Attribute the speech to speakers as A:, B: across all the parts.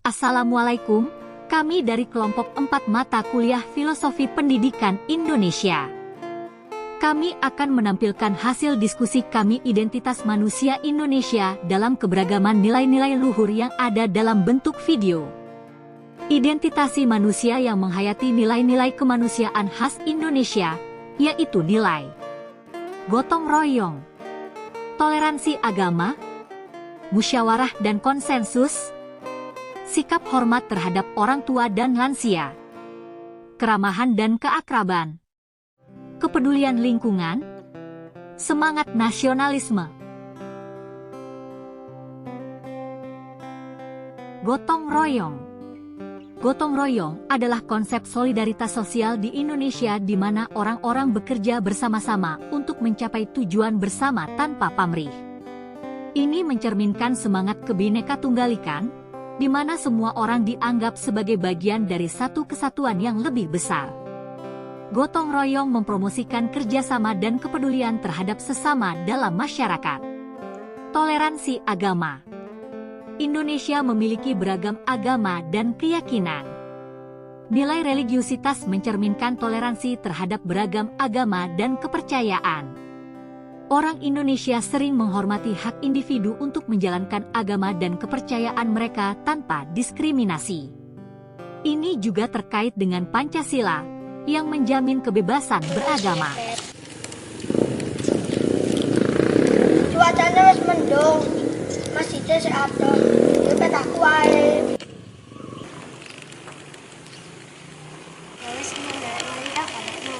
A: Assalamualaikum, kami dari kelompok 4 mata kuliah Filosofi Pendidikan Indonesia. Kami akan menampilkan hasil diskusi kami identitas manusia Indonesia dalam keberagaman nilai-nilai luhur yang ada dalam bentuk video. Identitasi manusia yang menghayati nilai-nilai kemanusiaan khas Indonesia, yaitu nilai gotong royong, toleransi agama, musyawarah dan konsensus, sikap hormat terhadap orang tua dan lansia, keramahan dan keakraban, kepedulian lingkungan, semangat nasionalisme. Gotong royong. Gotong royong adalah konsep solidaritas sosial di Indonesia di mana orang-orang bekerja bersama-sama untuk mencapai tujuan bersama tanpa pamrih. Ini mencerminkan semangat Kebhinneka Tunggalikan, di mana semua orang dianggap sebagai bagian dari satu kesatuan yang lebih besar. Gotong royong mempromosikan kerjasama dan kepedulian terhadap sesama dalam masyarakat. Toleransi agama. Indonesia memiliki beragam agama dan keyakinan. Nilai religiusitas mencerminkan toleransi terhadap beragam agama dan kepercayaan. Orang Indonesia sering menghormati hak individu untuk menjalankan agama dan kepercayaan mereka tanpa diskriminasi. Ini juga terkait dengan Pancasila, yang menjamin kebebasan beragama.
B: Cuacanya wis mendung, masjidnya sik adem, ya aku wae. Wis ngendali apa no.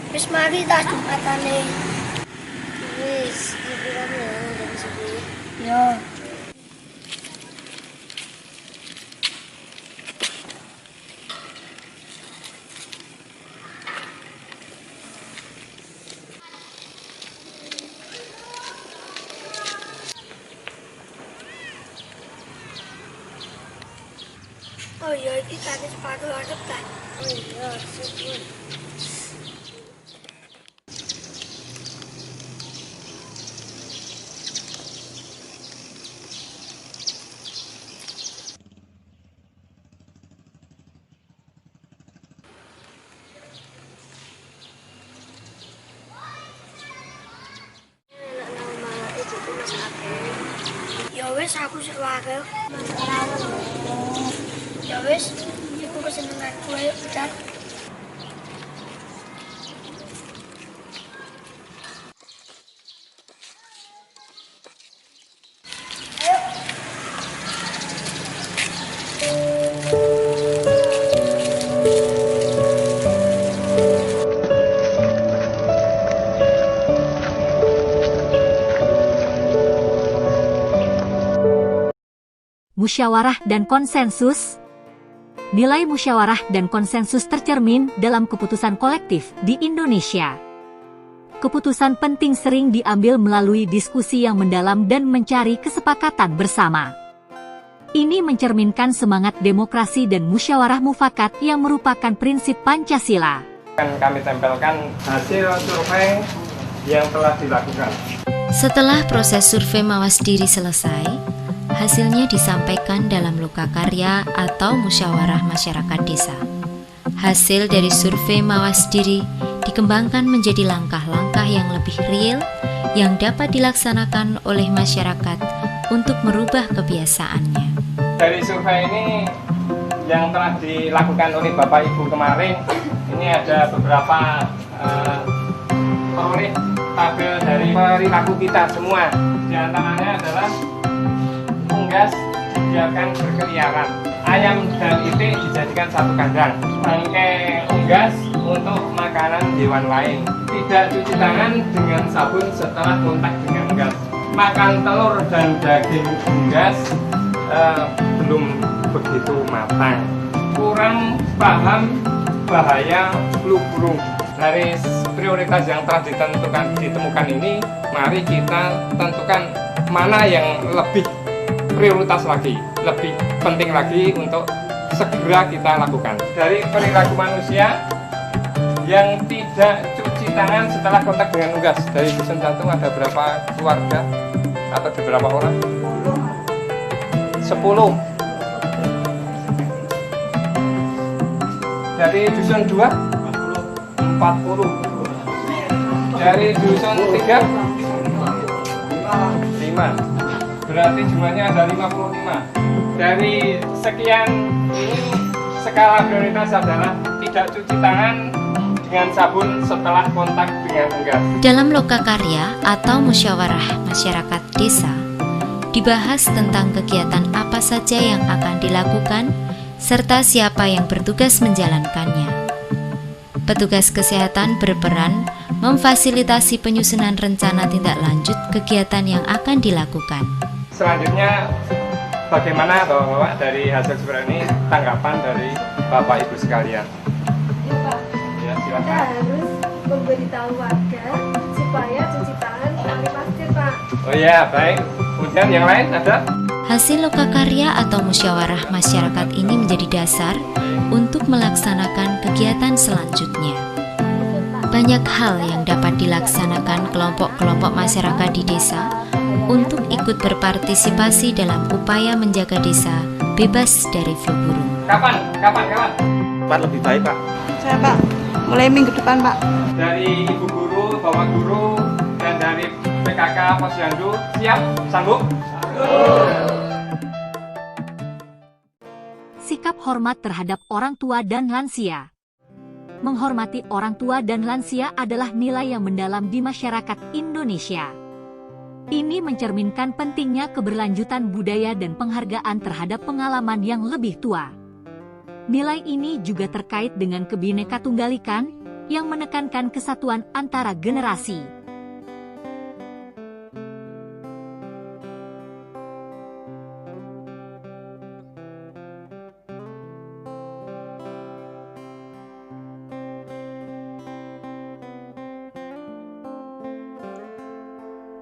B: Wis mari tas Jumatane. Wis, liburan ya jam 10. Yo. Oh iya, ini tadi sepatu adep kan? Oh iya, syukur. Ya wis aku sik wae. Ya wis, iku kesenenganku ayo pecat.
A: Musyawarah dan konsensus. Nilai musyawarah dan konsensus tercermin dalam keputusan kolektif di Indonesia. Keputusan penting sering diambil melalui diskusi yang mendalam dan mencari kesepakatan bersama. Ini mencerminkan semangat demokrasi dan musyawarah mufakat yang merupakan prinsip Pancasila.
C: Akan kami tempelkan hasil survei yang telah dilakukan.
D: Setelah proses survei mawas diri selesai, hasilnya disampaikan dalam lokakarya atau musyawarah masyarakat desa. Hasil dari survei mawas diri dikembangkan menjadi langkah-langkah yang lebih real yang dapat dilaksanakan oleh masyarakat untuk merubah kebiasaannya.
C: Dari survei ini yang telah dilakukan oleh Bapak Ibu kemarin, ini ada beberapa peroleh tabel dari perilaku kita semua. Di antaranya adalah unggas dibiarkan berkeliaran, ayam dan itik dijadikan satu kandang, bangkai unggas untuk makanan hewan lain, tidak cuci tangan dengan sabun setelah kontak dengan unggas, makan telur dan daging unggas belum begitu matang, kurang paham bahaya flu burung. Dari prioritas yang telah ditemukan ini, mari kita tentukan mana yang lebih prioritas lagi, lebih penting lagi untuk segera kita lakukan. Dari perilaku manusia yang tidak cuci tangan setelah kontak dengan unggas, dari Dusun Jantung ada berapa keluarga atau ada berapa orang? 10. Dari Dusun 2 40. Dari Dusun 3 5. Berarti jumlahnya ada 55. Dari sekian ini, skala prioritas adalah tidak cuci tangan dengan sabun setelah kontak dengan unggas.
D: Dalam lokakarya atau musyawarah masyarakat desa, dibahas tentang kegiatan apa saja yang akan dilakukan serta siapa yang bertugas menjalankannya. Petugas kesehatan berperan memfasilitasi penyusunan rencana tindak lanjut kegiatan yang akan dilakukan.
C: Selanjutnya, bagaimana Bapak dari hasil survei ini, tanggapan dari Bapak Ibu sekalian?
B: Ya Pak,
C: Ya,
B: kita
C: silakan.
B: harus memberitahu warga supaya cuci tangan paling pasti Pak.
C: Oh iya, baik. Kemudian yang lain ada?
D: Hasil lokakarya atau musyawarah masyarakat ini menjadi dasar untuk melaksanakan kegiatan selanjutnya. Banyak hal yang dapat dilaksanakan kelompok-kelompok masyarakat di desa untuk ikut berpartisipasi dalam upaya menjaga desa bebas dari flu burung.
C: Kapan?
E: Pak lebih baik Pak.
F: Saya Pak, mulai minggu depan Pak.
C: Dari Ibu Guru, Bapak Guru, dan dari PKK Posyandu, siap? Sanggup?
A: Sikap hormat terhadap orang tua dan lansia. Menghormati orang tua dan lansia adalah nilai yang mendalam di masyarakat Indonesia. Ini mencerminkan pentingnya keberlanjutan budaya dan penghargaan terhadap pengalaman yang lebih tua. Nilai ini juga terkait dengan Kebinekatunggalan yang menekankan kesatuan antara generasi.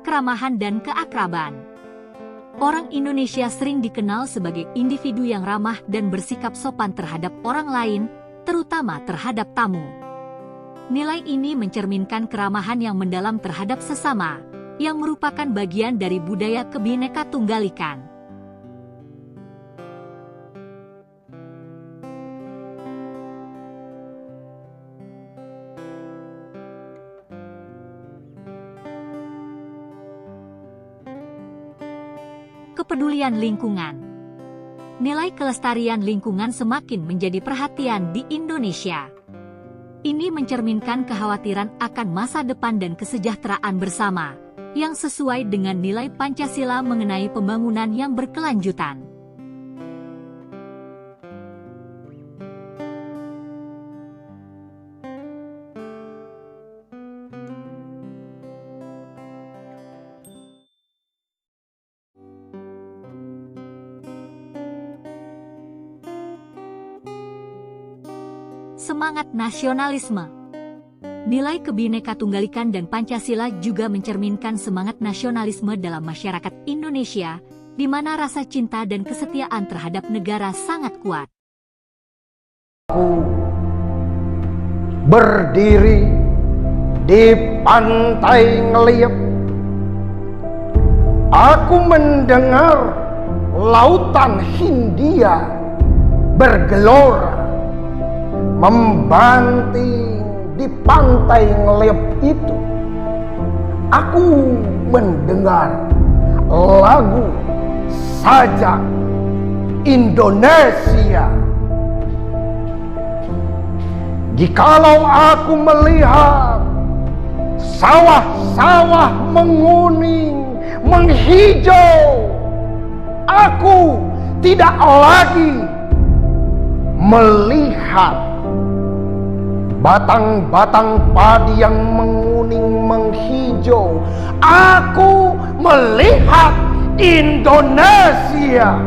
A: Keramahan dan keakraban. Orang Indonesia sering dikenal sebagai individu yang ramah dan bersikap sopan terhadap orang lain, terutama terhadap tamu. Nilai ini mencerminkan keramahan yang mendalam terhadap sesama, yang merupakan bagian dari budaya Kebinekatunggalan. Kepedulian lingkungan. Nilai kelestarian lingkungan semakin menjadi perhatian di Indonesia. Ini mencerminkan kekhawatiran akan masa depan dan kesejahteraan bersama, yang sesuai dengan nilai Pancasila mengenai pembangunan yang berkelanjutan. Semangat nasionalisme. Nilai Kebinekatunggalan dan Pancasila juga mencerminkan semangat nasionalisme dalam masyarakat Indonesia, di mana rasa cinta dan kesetiaan terhadap negara sangat kuat.
G: berdiri di pantai Ngeliep. Aku mendengar lautan Hindia bergelora, membanting di pantai Ngeliep itu. Aku mendengar lagu sajak Indonesia. Jikalau aku melihat sawah-sawah menguning, menghijau, aku tidak lagi melihat batang-batang padi yang menguning, menghijau. Aku melihat Indonesia.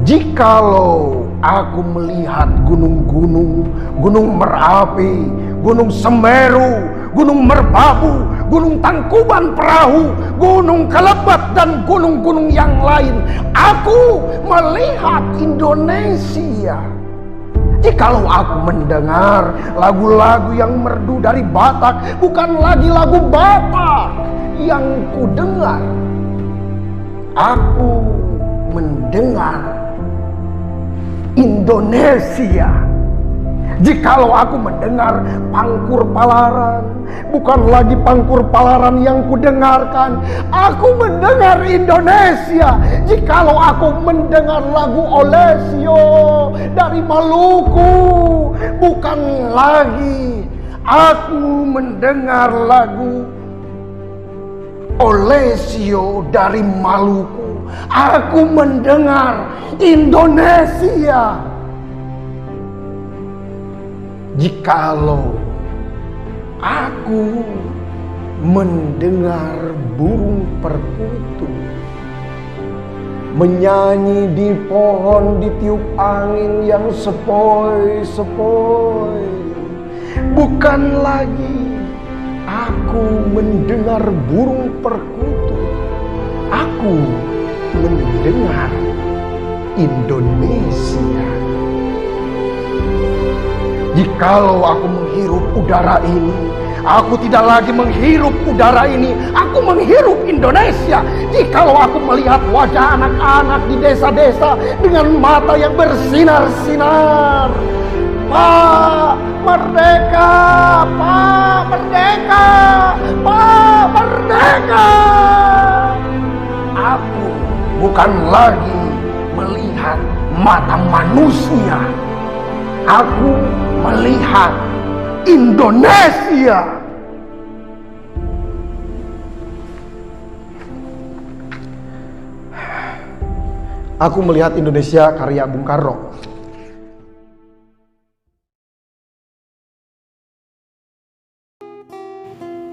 G: Jikalau aku melihat gunung-gunung, Gunung Merapi, Gunung Semeru, Gunung Merbabu, Gunung Tangkuban Perahu, Gunung Kelebet, dan gunung-gunung yang lain, aku melihat Indonesia. Jikalau aku mendengar lagu-lagu yang merdu dari Batak, bukan lagi lagu Batak yang kudengar, aku mendengar Indonesia. Jikalau aku mendengar Pangkur Palaran, bukan lagi Pangkur Palaran yang kudengarkan, aku mendengar Indonesia. Jikalau aku mendengar lagu Olesio dari Maluku, bukan lagi aku mendengar lagu Olesio dari Maluku, aku mendengar Indonesia. Jikalau aku mendengar burung perkutut menyanyi di pohon ditiup angin yang sepoi-sepoi, bukan lagi aku mendengar burung perkutut, aku mendengar Indonesia. Jikalau aku menghirup udara ini, aku tidak lagi menghirup udara ini, aku menghirup Indonesia. Jikalau aku melihat wajah anak-anak di desa-desa dengan mata yang bersinar-sinar, Pak Merdeka, Pak Merdeka, Pak Merdeka, aku bukan lagi melihat mata manusia, aku melihat Indonesia. Aku melihat Indonesia karya Bung Karno.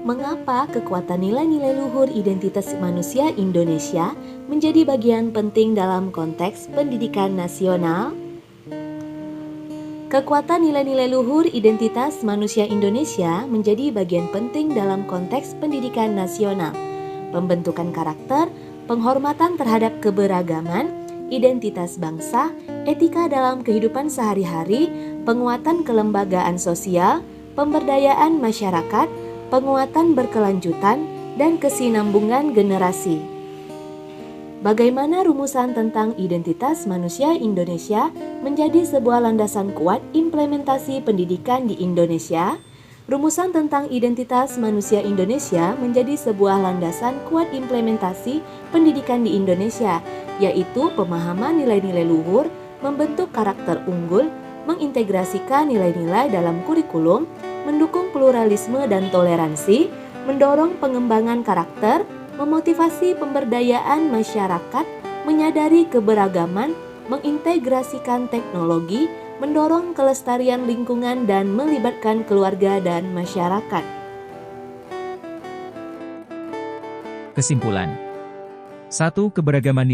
H: Mengapa kekuatan nilai-nilai luhur identitas manusia Indonesia menjadi bagian penting dalam konteks pendidikan nasional? Kekuatan nilai-nilai luhur identitas manusia Indonesia menjadi bagian penting dalam konteks pendidikan nasional, pembentukan karakter, penghormatan terhadap keberagaman, identitas bangsa, etika dalam kehidupan sehari-hari, penguatan kelembagaan sosial, pemberdayaan masyarakat, penguatan berkelanjutan, dan kesinambungan generasi. Bagaimana rumusan tentang identitas manusia Indonesia menjadi sebuah landasan kuat implementasi pendidikan di Indonesia? Rumusan tentang identitas manusia Indonesia menjadi sebuah landasan kuat implementasi pendidikan di Indonesia, yaitu pemahaman nilai-nilai luhur, membentuk karakter unggul, mengintegrasikan nilai-nilai dalam kurikulum, mendukung pluralisme dan toleransi, mendorong pengembangan karakter, memotivasi pemberdayaan masyarakat, menyadari keberagaman, mengintegrasikan teknologi, mendorong kelestarian lingkungan, dan melibatkan keluarga dan masyarakat.
I: Kesimpulan 1. Keberagaman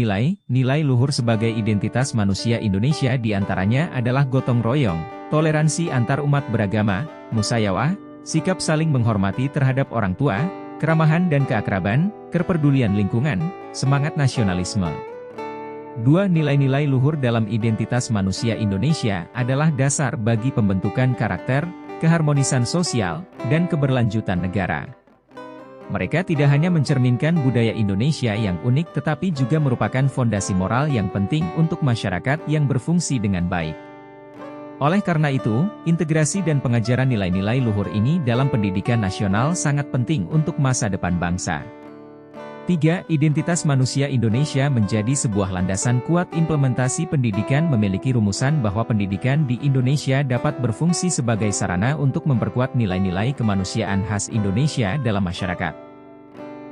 I: nilai luhur sebagai identitas manusia Indonesia diantaranya adalah gotong royong, toleransi antar umat beragama, musyawarah, sikap saling menghormati terhadap orang tua, keramahan dan keakraban, kepedulian lingkungan, semangat nasionalisme. 2. Nilai-nilai luhur dalam identitas manusia Indonesia adalah dasar bagi pembentukan karakter, keharmonisan sosial, dan keberlanjutan negara. Mereka tidak hanya mencerminkan budaya Indonesia yang unik tetapi juga merupakan fondasi moral yang penting untuk masyarakat yang berfungsi dengan baik. Oleh karena itu, integrasi dan pengajaran nilai-nilai luhur ini dalam pendidikan nasional sangat penting untuk masa depan bangsa. 3. Identitas manusia Indonesia menjadi sebuah landasan kuat. Implementasi pendidikan memiliki rumusan bahwa pendidikan di Indonesia dapat berfungsi sebagai sarana untuk memperkuat nilai-nilai kemanusiaan khas Indonesia dalam masyarakat.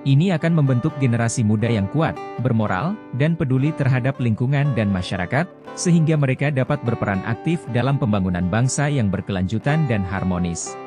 I: Ini akan membentuk generasi muda yang kuat, bermoral, dan peduli terhadap lingkungan dan masyarakat, sehingga mereka dapat berperan aktif dalam pembangunan bangsa yang berkelanjutan dan harmonis.